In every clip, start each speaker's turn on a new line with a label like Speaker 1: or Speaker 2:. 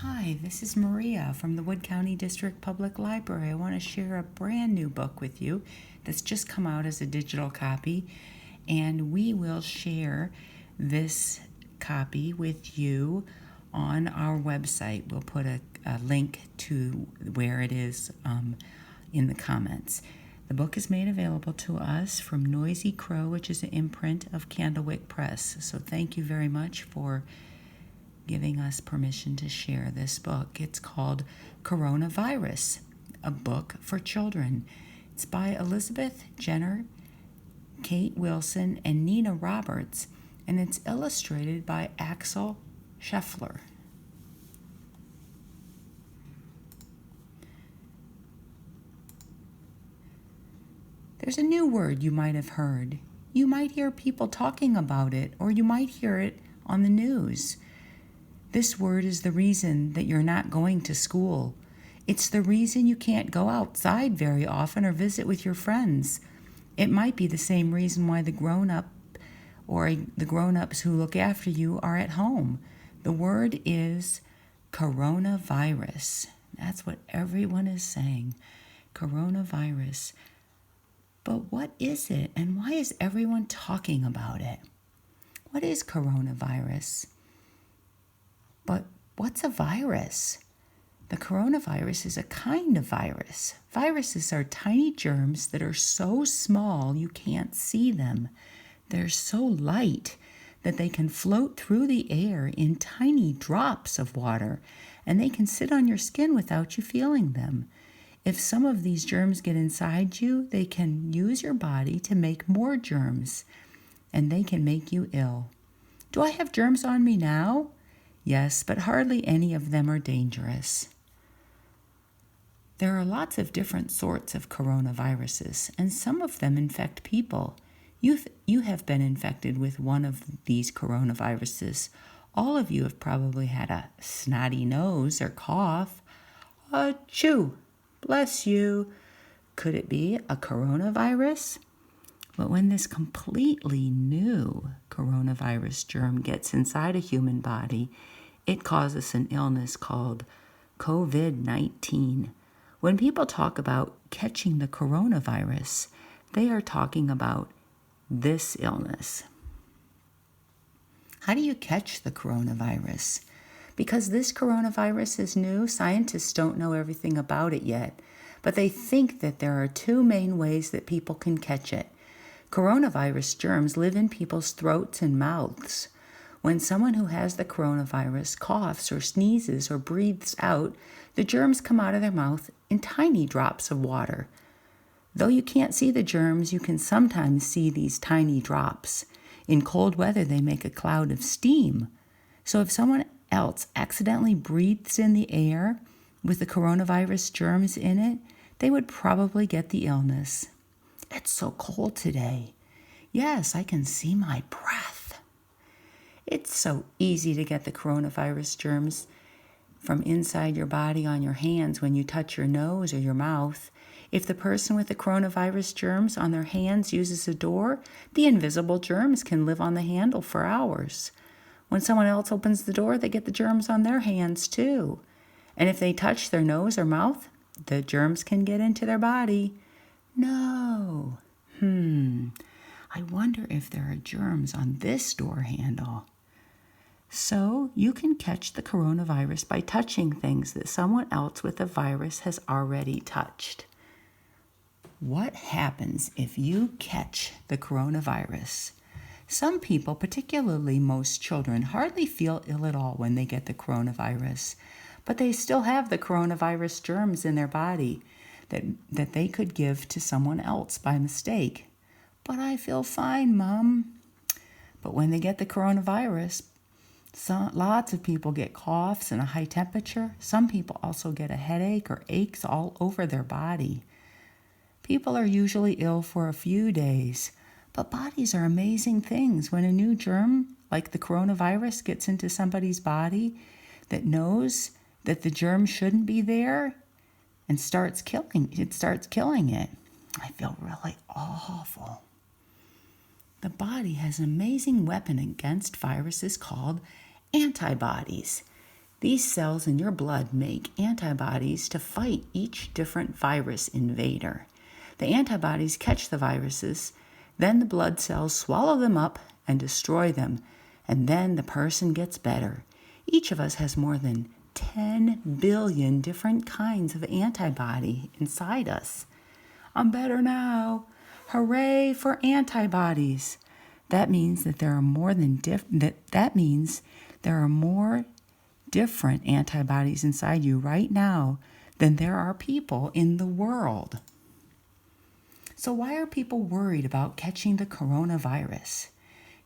Speaker 1: Hi, this is Maria from the Wood County District Public Library. I want to share a brand new book with you that's just come out as a digital copy, and we will share this copy with you on our website. We'll put a link to where it is in the comments. The book is made available to us from Noisy Crow, which is an imprint of Candlewick Press. So thank you very much for giving us permission to share this book. It's called Coronavirus, a book for children. It's by Elizabeth Jenner, Kate Wilson, and Nina Roberts, and it's illustrated by Axel Scheffler. There's a new word you might have heard. You might hear people talking about it, or you might hear it on the news. This word is the reason that you're not going to school. It's the reason you can't go outside very often or visit with your friends. It might be the same reason why the grown-up or the grown-ups who look after you are at home. The word is coronavirus. That's what everyone is saying, coronavirus. But what is it, and why is everyone talking about it? What is coronavirus? But what's a virus? The coronavirus is a kind of virus. Viruses are tiny germs that are so small you can't see them. They're so light that they can float through the air in tiny drops of water, and they can sit on your skin without you feeling them. If some of these germs get inside you, they can use your body to make more germs, and they can make you ill. Do I have germs on me now? Yes, but hardly any of them are dangerous. There are lots of different sorts of coronaviruses, and some of them infect people. You have been infected with one of these coronaviruses. All of you have probably had a snotty nose or cough. Achoo! Bless you. Could it be a coronavirus? But when this completely new coronavirus germ gets inside a human body, it causes an illness called COVID-19. When people talk about catching the coronavirus, they are talking about this illness. How do you catch the coronavirus? Because this coronavirus is new, scientists don't know everything about it yet, but they think that there are two main ways that people can catch it. Coronavirus germs live in people's throats and mouths. When someone who has the coronavirus coughs or sneezes or breathes out, the germs come out of their mouth in tiny drops of water. Though you can't see the germs, you can sometimes see these tiny drops. In cold weather, they make a cloud of steam. So if someone else accidentally breathes in the air with the coronavirus germs in it, they would probably get the illness. It's so cold today. Yes, I can see my breath. It's so easy to get the coronavirus germs from inside your body on your hands when you touch your nose or your mouth. If the person with the coronavirus germs on their hands uses a door, the invisible germs can live on the handle for hours. When someone else opens the door, they get the germs on their hands too. And if they touch their nose or mouth, the germs can get into their body. No. I wonder if there are germs on this door handle. So you can catch the coronavirus by touching things that someone else with the virus has already touched. What happens if you catch the coronavirus? Some people, particularly most children, hardly feel ill at all when they get the coronavirus, but they still have the coronavirus germs in their body that they could give to someone else by mistake. But I feel fine, Mom. But when they get the coronavirus, lots of people get coughs and a high temperature. Some people also get a headache or aches all over their body. People are usually ill for a few days, but bodies are amazing things. When a new germ, like the coronavirus, gets into somebody's body that knows that the germ shouldn't be there and starts killing it. I feel really awful. The body has an amazing weapon against viruses called antibodies. These cells in your blood make antibodies to fight each different virus invader. The antibodies catch the viruses, then the blood cells swallow them up and destroy them, and then the person gets better. Each of us has more than 10 billion different kinds of antibody inside us. I'm better now. Hooray for antibodies. That means that there are more different antibodies inside you right now than there are people in the world. So why are people worried about catching the coronavirus?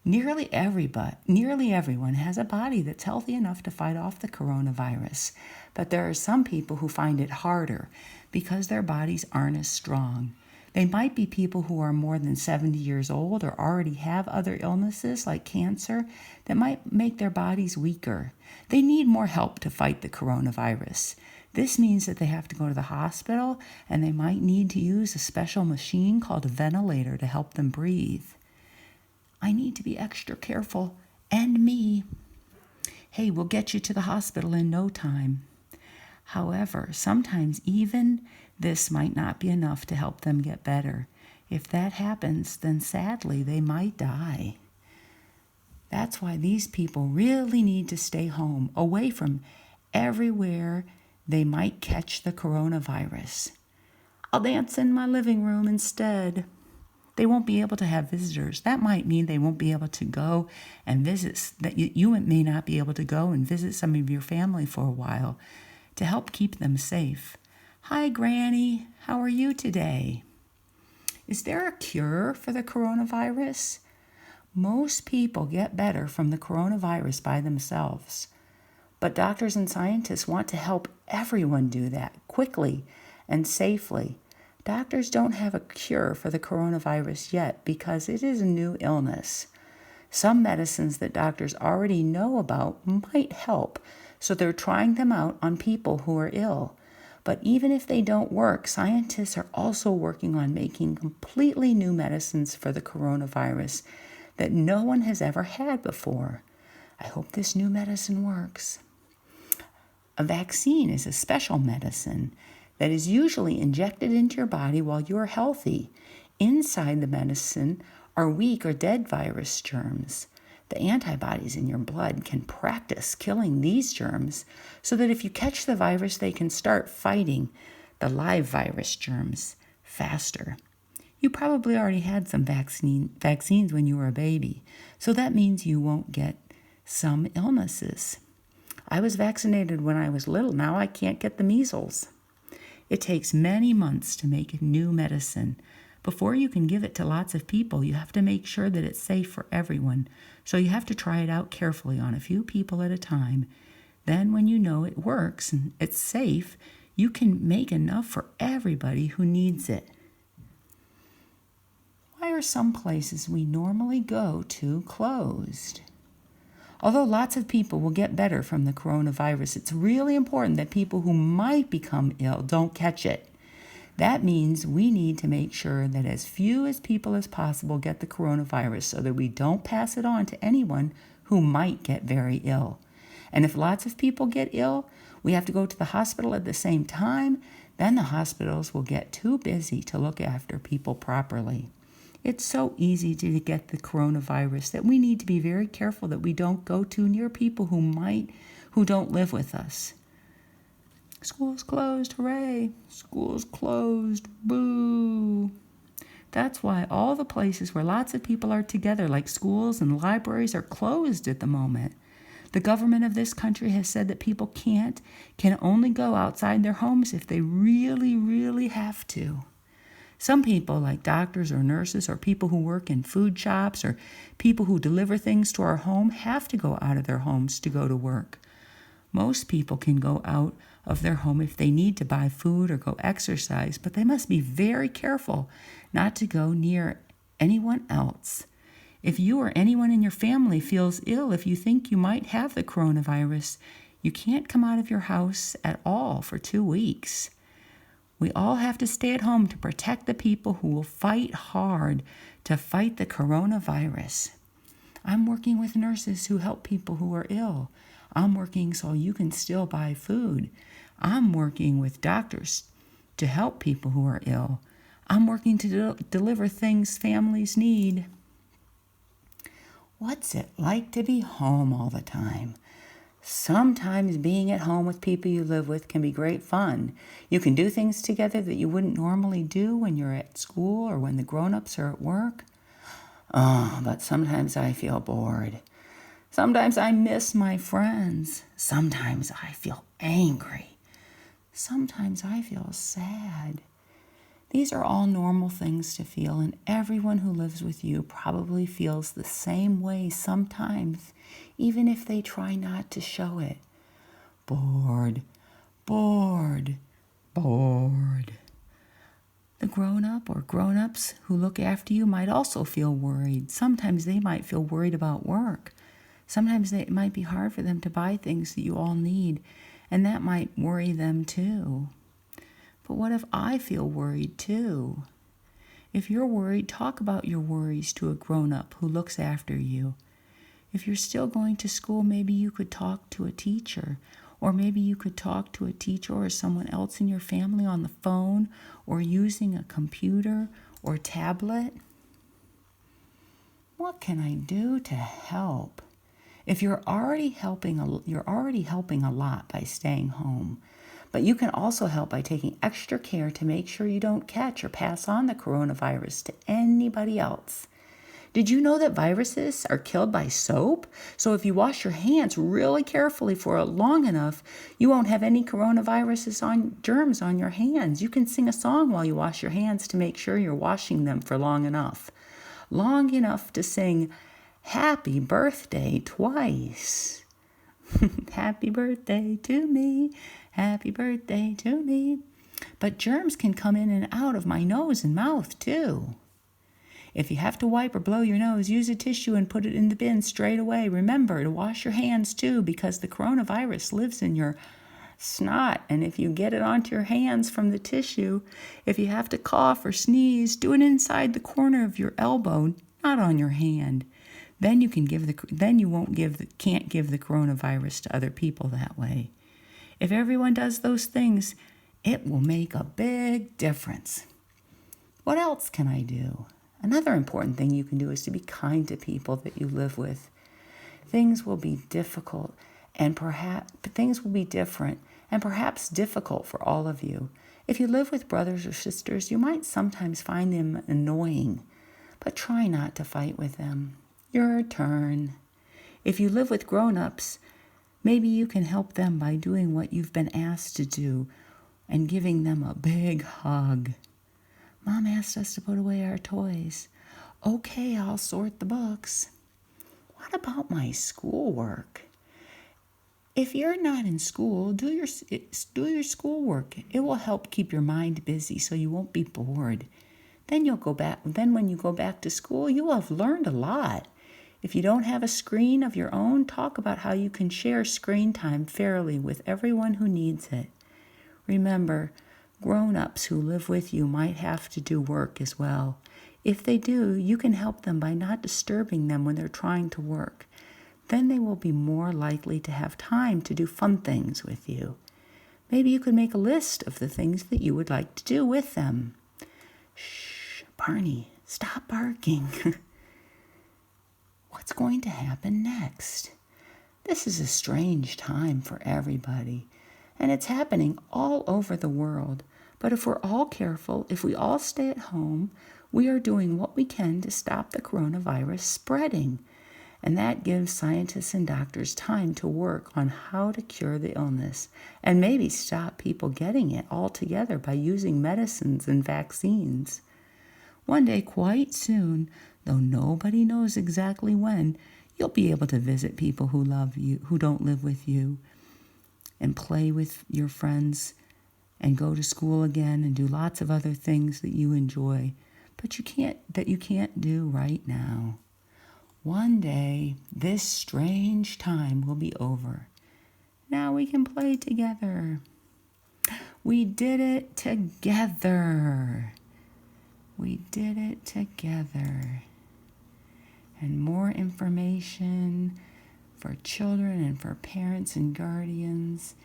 Speaker 1: Nearly everyone has a body that's healthy enough to fight off the coronavirus, but there are some people who find it harder because their bodies aren't as strong. They might be people who are more than 70 years old or already have other illnesses like cancer that might make their bodies weaker. They need more help to fight the coronavirus. This means that they have to go to the hospital and they might need to use a special machine called a ventilator to help them breathe. I need to be extra careful, and me. Hey, we'll get you to the hospital in no time. However, sometimes even this might not be enough to help them get better. If that happens, then sadly they might die. That's why these people really need to stay home, away from everywhere they might catch the coronavirus. I'll dance in my living room instead. They won't be able to have visitors. That might mean they won't be able to go and visit, that you may not be able to go and visit some of your family for a while to help keep them safe. Hi, Granny. How are you today? Is there a cure for the coronavirus? Most people get better from the coronavirus by themselves. But doctors and scientists want to help everyone do that quickly and safely. Doctors don't have a cure for the coronavirus yet because it is a new illness. Some medicines that doctors already know about might help, so they're trying them out on people who are ill. But even if they don't work, scientists are also working on making completely new medicines for the coronavirus that no one has ever had before. I hope this new medicine works. A vaccine is a special medicine that is usually injected into your body while you are healthy. Inside the medicine are weak or dead virus germs. The antibodies in your blood can practice killing these germs so that if you catch the virus, they can start fighting the live virus germs faster. You probably already had some vaccines when you were a baby, so that means you won't get some illnesses. I was vaccinated when I was little. Now I can't get the measles. It takes many months to make a new medicine. Before you can give it to lots of people, you have to make sure that it's safe for everyone. So you have to try it out carefully on a few people at a time. Then when you know it works and it's safe, you can make enough for everybody who needs it. Why are some places we normally go to closed? Although lots of people will get better from the coronavirus, it's really important that people who might become ill don't catch it. That means we need to make sure that as few as people as possible get the coronavirus so that we don't pass it on to anyone who might get very ill. And if lots of people get ill, we have to go to the hospital at the same time, then the hospitals will get too busy to look after people properly. It's so easy to get the coronavirus that we need to be very careful that we don't go too near people who don't live with us. School's closed, hooray! School's closed, boo! That's why all the places where lots of people are together, like schools and libraries, are closed at the moment. The government of this country has said that people can only go outside their homes if they really, really have to. Some people, like doctors or nurses or people who work in food shops or people who deliver things to our home, have to go out of their homes to go to work. Most people can go out of their home if they need to buy food or go exercise, but they must be very careful not to go near anyone else. If you or anyone in your family feels ill, if you think you might have the coronavirus, you can't come out of your house at all for 2 weeks. We all have to stay at home to protect the people who will fight hard to fight the coronavirus. I'm working with nurses who help people who are ill. I'm working so you can still buy food. I'm working with doctors to help people who are ill. I'm working to deliver things families need. What's it like to be home all the time? Sometimes being at home with people you live with can be great fun. You can do things together that you wouldn't normally do when you're at school or when the grown-ups are at work. Oh, but sometimes I feel bored. Sometimes I miss my friends. Sometimes I feel angry. Sometimes I feel sad. These are all normal things to feel, and everyone who lives with you probably feels the same way sometimes, even if they try not to show it. Bored, bored, bored. The grown-up or grown-ups who look after you might also feel worried. Sometimes they might feel worried about work. Sometimes it might be hard for them to buy things that you all need, and that might worry them too. But what if I feel worried too? If you're worried, talk about your worries to a grown-up who looks after you. If you're still going to school, maybe you could talk to a teacher, or maybe you could talk to a teacher or someone else in your family on the phone, or using a computer or tablet. What can I do to help? If you're already helping a lot by staying home. But you can also help by taking extra care to make sure you don't catch or pass on the coronavirus to anybody else. Did you know that viruses are killed by soap? So if you wash your hands really carefully for long enough, you won't have any germs on your hands. You can sing a song while you wash your hands to make sure you're washing them for long enough. Long enough to sing happy birthday twice. Happy birthday to me. Happy birthday to me. But germs can come in and out of my nose and mouth too. If you have to wipe or blow your nose, use a tissue and put it in the bin straight away. Remember to wash your hands too, because the coronavirus lives in your snot. And if you get it onto your hands from the tissue, if you have to cough or sneeze, do it inside the corner of your elbow, not on your hand. Then you can't give the coronavirus to other people that way. If everyone does those things, it will make a big difference. What else can I do? Another important thing you can do is to be kind to people that you live with. Things will be difficult and things will be different and perhaps difficult for all of you. If you live with brothers or sisters, you might sometimes find them annoying, but try not to fight with them. Your turn. If you live with grown-ups, maybe you can help them by doing what you've been asked to do and giving them a big hug. Mom asked us to put away our toys. Okay, I'll sort the books. What about my schoolwork? If you're not in school, do your schoolwork. It will help keep your mind busy so you won't be bored. Then when you go back to school, you will have learned a lot. If you don't have a screen of your own, talk about how you can share screen time fairly with everyone who needs it. Remember, grown-ups who live with you might have to do work as well. If they do, you can help them by not disturbing them when they're trying to work. Then they will be more likely to have time to do fun things with you. Maybe you could make a list of the things that you would like to do with them. Shh, Barney, stop barking. What's going to happen next? This is a strange time for everybody, and it's happening all over the world. But if we're all careful, if we all stay at home, we are doing what we can to stop the coronavirus spreading. And that gives scientists and doctors time to work on how to cure the illness and maybe stop people getting it altogether by using medicines and vaccines. One day, quite soon, though nobody knows exactly when, you'll be able to visit people who love you, who don't live with you, and play with your friends and go to school again and do lots of other things that you enjoy, but you can't do right now. One day, this strange time will be over. Now we can play together. We did it together. We did it together. And more information, for children and for parents and guardians,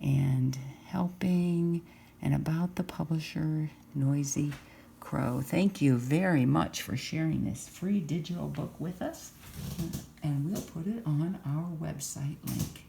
Speaker 1: and helping, and about the publisher, Noisy Crow. Thank you very much for sharing this free digital book with us, and we'll put it on our website link.